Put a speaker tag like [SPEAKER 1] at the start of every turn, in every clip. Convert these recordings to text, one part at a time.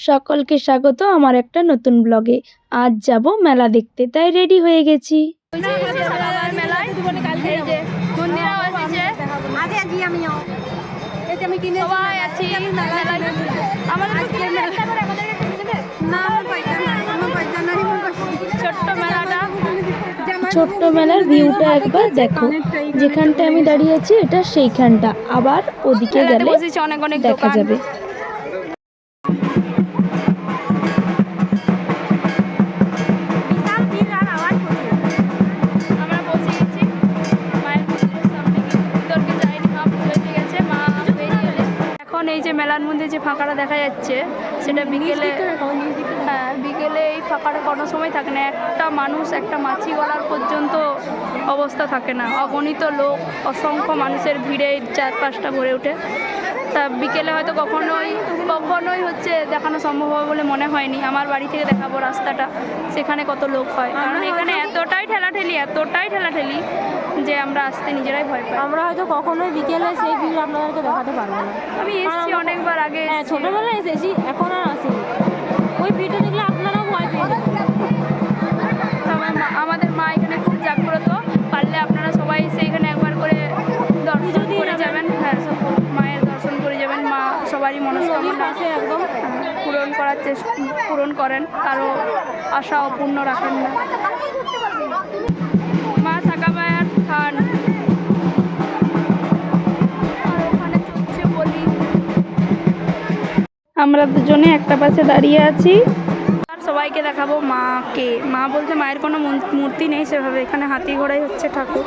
[SPEAKER 1] সকলকে স্বাগত আমার একটা নতুন ব্লগে। আজ যাব মেলা দেখতে, তাই রেডি হয়ে গেছি। ছোট্ট মেলার ভিউটা একবার দেখো। যেখানটা আমি দাঁড়িয়ে আছি এটা সেইখানটা, আবার ওদিকে গেলে দেখা যাবে। এই যে মেলার মধ্যে যে ফাঁকাটা দেখা যাচ্ছে সেটা বিকেলে, বিকেলে এই ফাঁকাটা কোনো সময় থাকে না। একটা মানুষ একটা মাছি গলার পর্যন্ত অবস্থা থাকে না। অগণিত লোক, অসংখ্য মানুষের ভিড়ে চারপাশটা ভরে ওঠে। তা বিকেলে হয়তো কখনোই হচ্ছে দেখানো সম্ভব হবে বলে মনে হয়নি। আমার বাড়ি থেকে দেখাবো রাস্তাটা, সেখানে কত লোক হয়, কারণ এখানে এতটাই ঠেলাঠেলি যে আমরা আসতে নিজেরাই ভয় পাই।
[SPEAKER 2] আমরা হয়তো কখনোই বিকেলে সেই ভিড় আপনাদেরকে দেখাতে পারবো না।
[SPEAKER 1] আমি এসেছি অনেকবার আগে,
[SPEAKER 2] ছোটবেলায় এসেছি, এখন আর আসিনি। ওই ভিড়টা দেখলে আপনারাও ভয় পেয়ে যাবেন।
[SPEAKER 1] আমাদের মা এখানে খুব জাগ্রত, পারলে আপনারা সবাই এসে এখানে একবার করে দর্শন করে যাবেন। হ্যাঁ, মায়ের দর্শন করে যাবেন। মা সবারই মনস্কামনা
[SPEAKER 2] একদম
[SPEAKER 1] পূরণ করেন, কারো আশা অপূর্ণ রাখেন না। মা থাকা মায়ের থান। আমরা দুজনে একটা পাশে দাঁড়িয়ে আছি আর সবাইকে দেখাবো মাকে। মা বলতে মায়ের কোনো মূর্তি নেই সেভাবে, এখানে হাতি ঘোড়াই হচ্ছে ঠাকুর।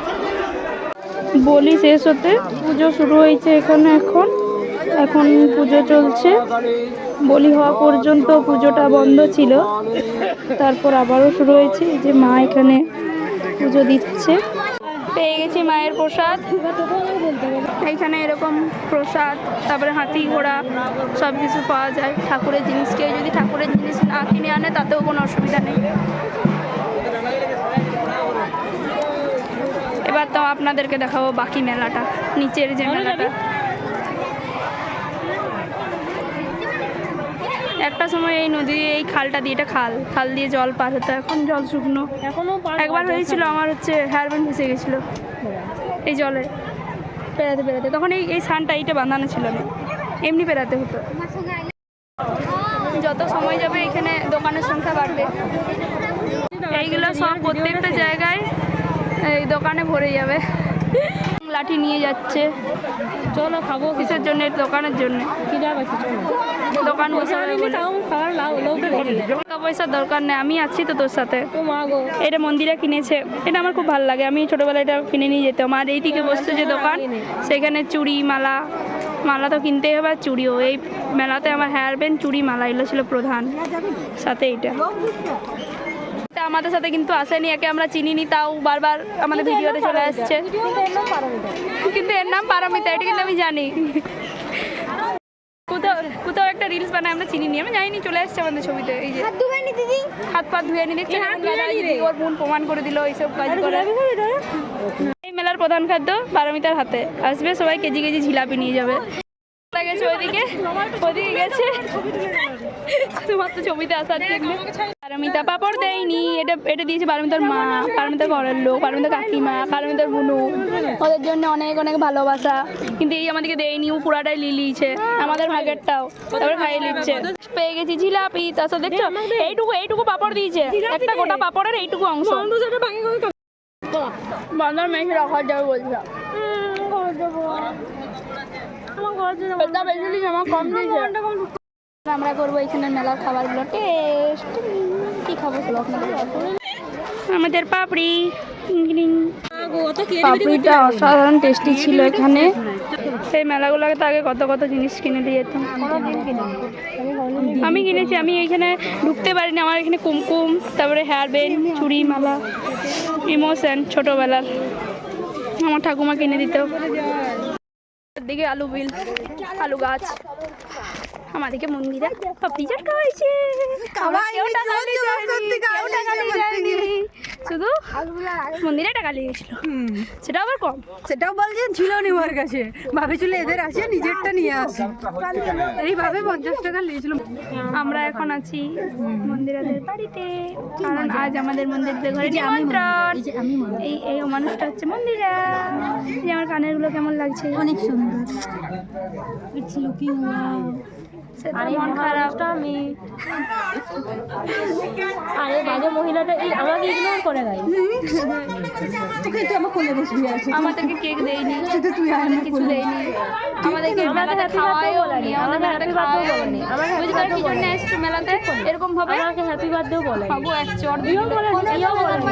[SPEAKER 1] বলি শেষ হতে পুজো শুরু হয়েছে এখানে। এখন পুজো চলছে। বলি হওয়া পর্যন্ত পুজোটা বন্ধ ছিল, তারপর আবারও শুরু হয়েছে। যে মা এখানে পুজো দিচ্ছে। পেয়ে গেছি মায়ের প্রসাদ। এইখানে এরকম প্রসাদ, তারপরে হাতি ঘোড়া সব কিছু পাওয়া যায়। ঠাকুরের জিনিস, কেউ যদি ঠাকুরের জিনিস না কিনে আনে তাতেও কোনো অসুবিধা নেই। এবার তো আপনাদেরকে দেখাবো বাকি মেলাটা, নিচের যে মেলাটা। একটা সময় এই নদী, এই খালটা দিয়ে, এটা খাল দিয়ে জল পার হতো, এখন জল শুকনো। একবার হয়েছিল আমার হচ্ছে হেয়ার ব্যান্ড ভেসে গেছিলো এই জলে পেরাতে। তখন এই সানটা এইটা বাঁধানো ছিল না, এমনি পেরাতে হতো। যত সময় যাবে এখানে দোকানের সংখ্যা বাড়বে। এইগুলো সব প্রত্যেকটা জায়গায় এই দোকানে ভরে যাবে। লাঠি নিয়ে যাচ্ছে,
[SPEAKER 2] চলো খাবো
[SPEAKER 1] কিসের জন্য? দোকানের জন্য। দোকান বসে টাকা পয়সার দরকার নেই, আমি আছি তো তোর সাথে। এটা মন্দিরা কিনেছে, এটা আমার খুব ভালো লাগে। আমি ছোটবেলায় এটা কিনে নিয়ে যেতাম। আর এইদিকে বসছে যে দোকান, সেখানে চুড়ি মালা তো কিনতেই হবে, আর চুড়িও। এই মেলাতে আমার হেয়ার ব্যান্ড, চুড়ি, মালা এগুলো ছিল প্রধান, সাথে এইটা। আমাদের সাথে কিন্তু আসেনি, একে আমরা চিনিনি, তাও বারবার আমাদের ভিডিওতে চলে আসছে। কিন্তু এর নাম পারমিতা, এটা কিন্তু আমি জানি। কোথাও একটা রিলস বানায়, আমরা চিনি নি, আমি জানিনি, চলে আসছে আমাদের ছবিতে। এই যে হাত পা ধুয়ে নি, দেখছি ওর বোন প্রমাণ করে দিল এইসব কাজ করে। এই মেলার প্রধান খাদ্য পারমিতার হাতে। আসবে সবাই, কেজি কেজি জিলাপি নিয়ে যাবে। গেছে ওইদিকে গেছে শুধুমাত্র ছবিতে আসার জন্য। পারমিতা পাপড় দেয়নি, এটা দিয়েছে পারমিতার মা, পারমিতার ঘরের লোক, পারমিতার কাকিমা, পারমিতার বুনু। ওদের জন্য অনেক অনেক ভালোবাসা। কিন্তু এই আমাদেরকে দেয়নি, ও পুরাটাই লিলিয়েছে, আমাদের ভাগেরটাও তারপরে খাইয়ে নিচ্ছে। পেয়ে গেছি জিলাপি, তার সাথে দেখছো এইটুকু পাপড় দিয়েছে, একটা গোটা পাপড়ের এইটুকু অংশ। বান্দর মেখে রাখা যাবে বলছে। আমরা করবো এখানে মেলার খাবারগুলো টেস্ট। কি খাবো আমাদের পাপড়িটা অসাধারণ টেস্টি ছিল এখানে। সেই মেলাগুলোকে তো আগে কত জিনিস কিনে দিয়ে যেতাম। আমি কিনেছি, আমি এইখানে ঢুকতে পারিনি। আমার এখানে কুমকুম, তারপরে হেয়ার ব্যান্ড, চুড়ি, মালা, ইমোশন ছোটবেলার আমার ঠাকুমা কিনে দিত। দিকে আলু গাছ, আমাদেরকে মন্দিরে পাপড়ি চাট খাওয়াইছে। শুধু মন্দিরে টাকা লেগেছিল, সেটা আবার কম।
[SPEAKER 3] সেটাও বলছেন ছিল নি ওর কাছে, ভাবেছিল এদের আছে নিজেরটা নিয়ে আসে, এইভাবে 50 টাকা নিয়েছিল।
[SPEAKER 1] আমরা এখন আছি মন্দিরাদের বাড়িতে, কারণ আজ আমাদের মন্দিরদের ঘরে নিমন্ত্রণ। এই এই মানুষটা হচ্ছে মন্দিরা। এই যে আমার কানের গুলো কেমন লাগছে,
[SPEAKER 2] অনেক সুন্দর। It's looking wow.
[SPEAKER 1] আর মন খারাপ।
[SPEAKER 2] আমি আরে বাজে মহিলাটা এই আমাকে ইগনোর করে গাইস।
[SPEAKER 3] তোকে তো আমার কোলে বসবি আছে,
[SPEAKER 1] আমাদেরকে কেক দেয়নি,
[SPEAKER 3] শুধু তুই আর আমি
[SPEAKER 1] কিছু দেয়নি, আমাদেরকে মেলাতে খাওয়াইও নি, আমাদের মেলাতে খাওয়াইও নি। বুঝতে পারি কি জন্য এসছো মেলাতে এরকম ভাবে?
[SPEAKER 2] আমাকে হ্যাপি বার্থডেও বলে।
[SPEAKER 1] বাবু এক চট দিও বলে,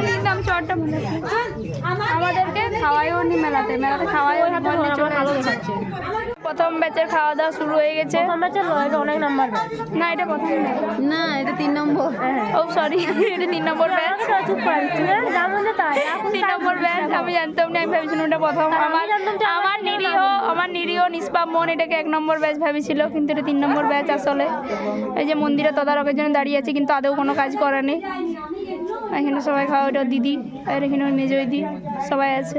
[SPEAKER 1] কিন্তু আমি চটটা মনে রাখি। আমাদেরকে খাওয়াইও নি মেলাতে, মেলাতে খাওয়াইও নি বলে চলে এসেছে। প্রথম ব্যাচের খাওয়া দাওয়া শুরু হয়ে গেছে।
[SPEAKER 2] প্রথম ব্যাচের নয়, এটা অনেক নাম্বার ব্যাচ।
[SPEAKER 1] না এটা প্রথম না,
[SPEAKER 3] না এটা 3 নম্বর।
[SPEAKER 1] ও সরি, এটা 3 নম্বর ব্যাচ।
[SPEAKER 2] চুপ করে দিচ্ছি না, যা মনে তাই।
[SPEAKER 1] 3 নম্বর ব্যাচ আমি জানতাম না, আমি ভেবেছিলাম এটা প্রথম। আমার নিরীহ নিষ্পাপ মন এটাকে 1 নম্বর ব্যাচ ভেবেছিল, কিন্তু এটা 3 নম্বর ব্যাচ আসলে। এই যে মন্দিরে তদারকের জন্য দাঁড়িয়ে আছে, কিন্তু আদৌ কোনো কাজ করে নেই। এখানে সবাই খাওয়া, ওটা দিদি, আর এখানে ওই মেজো দিদি সবাই আছে।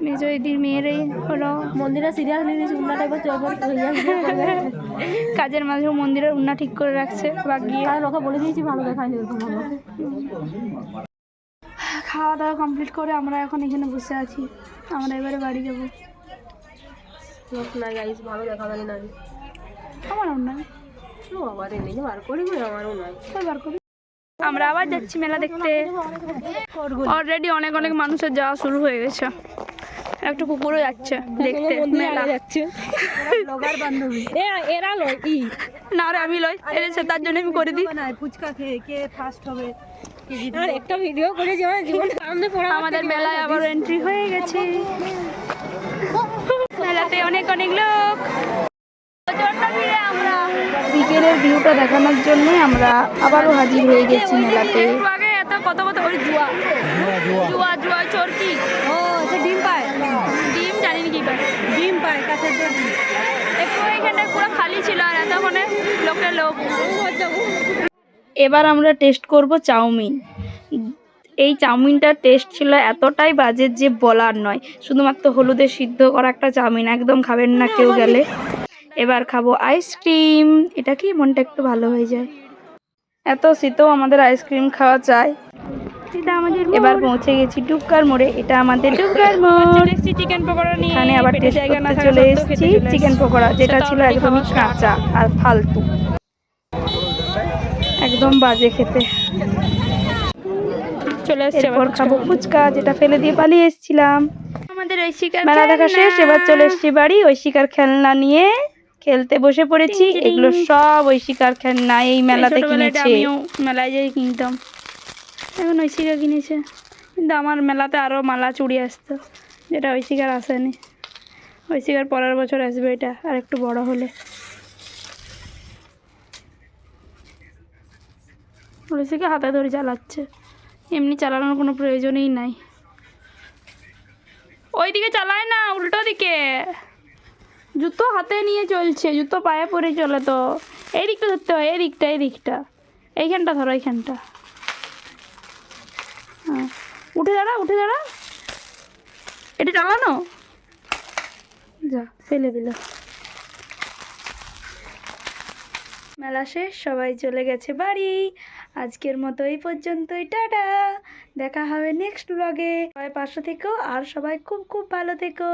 [SPEAKER 1] মেজো দিদির মেয়েরাই হলো
[SPEAKER 2] মন্দিরে সিরিয়াস নিয়ে নিয়েছি, উন্নাটা একবার চোখ হয়ে যাবে।
[SPEAKER 1] কাজের মাঝে মন্দিরের উন্না ঠিক করে রাখছে বাগিয়ে।
[SPEAKER 2] আর ওকে বলে দিয়েছি ভালো দেখায়নি এরকম ভালো।
[SPEAKER 1] খাওয়া দাওয়া কমপ্লিট করে আমরা এখন এখানে বসে আছি, আমরা এবারে বাড়ি যাবো।
[SPEAKER 2] লোক না গাইস, ভালো দেখাবেন না।
[SPEAKER 1] আমারও না,
[SPEAKER 2] ও আবার এনেই বার করি বলে আমারও নয়।
[SPEAKER 1] বার করি। আমরা আবার যাচ্ছি মেলা দেখতে। অলরেডি অনেক অনেক মানুষের যাওয়া শুরু হয়ে গেছে। একটা কুকুরও যাচ্ছে দেখতে মেলা।
[SPEAKER 2] যাচ্ছে
[SPEAKER 3] ব্লগার বান্ধবী
[SPEAKER 2] এরা লয় ই
[SPEAKER 1] না রে আমি লই, এনেছে তার জন্য আমি করে দিই।
[SPEAKER 3] বানায় ফুচকা খেয়ে কে ফার্স্ট হবে।
[SPEAKER 2] আর একটা ভিডিও করে যাওয়া জীবন সামনে পড়া।
[SPEAKER 1] আমাদের মেলায় আবার এন্ট্রি হয়ে গেছে। মেলাতে অনেক অনেক লোক। আমরা বিকেলের ভিউটা দেখানোর জন্য আমরা আবারও হাজির হয়ে গেছি মেলাতে। একটু আগে এত কত কত ওই জুয়া জুয়া জুয়া চরকি।
[SPEAKER 3] ও সে ডিম পায়,
[SPEAKER 1] ডিম জানি না কি পায়,
[SPEAKER 3] ডিম পায় কাছের ডিম।
[SPEAKER 1] একটু এখানটা পুরো খালি ছিল, আর এতক্ষণে লোকের লোক। এবার আমরা টেস্ট করব চাউমিন। এই চাউমিনটার টেস্ট ছিল এতটাই বাজে যে বলার নয়। শুধুমাত্র হলুদে সিদ্ধ করা একটা চাউমিন, একদম খাবেন না কেউ গেলে। এবার খাবো আইসক্রিম, এটা কি মনটা একটু ভালো হয়ে যায়। এত শীতেও আমাদের আইসক্রিম খাওয়া চাই। এবার পৌঁছে গেছি ডুবকার মোড়ে, এটা আমাদের ডুবকার মোড়।
[SPEAKER 2] চিকেন পকোড়া নিয়ে
[SPEAKER 1] এখানে আবার টেস্ট করতে চলে এসেছি চিকেন পকোড়া, যেটা ছিল একদমই কাঁচা আর ফালতু, একদম বাজে খেতে। চলে এসেছি এবার খাবো ফুচকা, যেটা ফেলে দিয়ে পালিয়ে এসেছিলাম। আমাদের ঐশিকার মেলা দেখা শেষ, এবার চলে এসেছি বাড়ি। ঐশিকার খেলনা নিয়ে খেলতে বসে পড়েছি। এগুলো সব ঐশিকার খেলনা, এই মেলাতে কিনেছে। আমিও মেলায় যাই কিনতাম, এখন ঐশিকা কিনেছে। কিন্তু আমার মেলাতে আরও মালা চুড়ি আসতো, যেটা ঐশিকার আসেনি। ঐশিকার পরের বছর আসবে এটা, আর একটু বড় হলে। ঐশিকা হাতে ধরে চালাচ্ছে, এমনি চালানোর কোনো প্রয়োজনই নাই। ওই দিকে চালায় না, উল্টো দিকে। জুতো হাতে নিয়ে চলছে, জুতো পায়ে পরে চলে তো। এই দিকটা ধরতে হয়, এই দিকটা, এই দিকটা, এইখানটা ধরো, এইখানটা। হ্যাঁ, উঠে দাঁড়া, উঠে দাঁড়া। এটা চালানো, যা ফেলে দিল। মেলা শেষ, সবাই চলে গেছে বাড়ি। আজকের মতো এই পর্যন্তই, টাটা। দেখা হবে নেক্সট ব্লগে। সবাই পাশে থেকো, আর সবাই খুব খুব ভালো থেকো।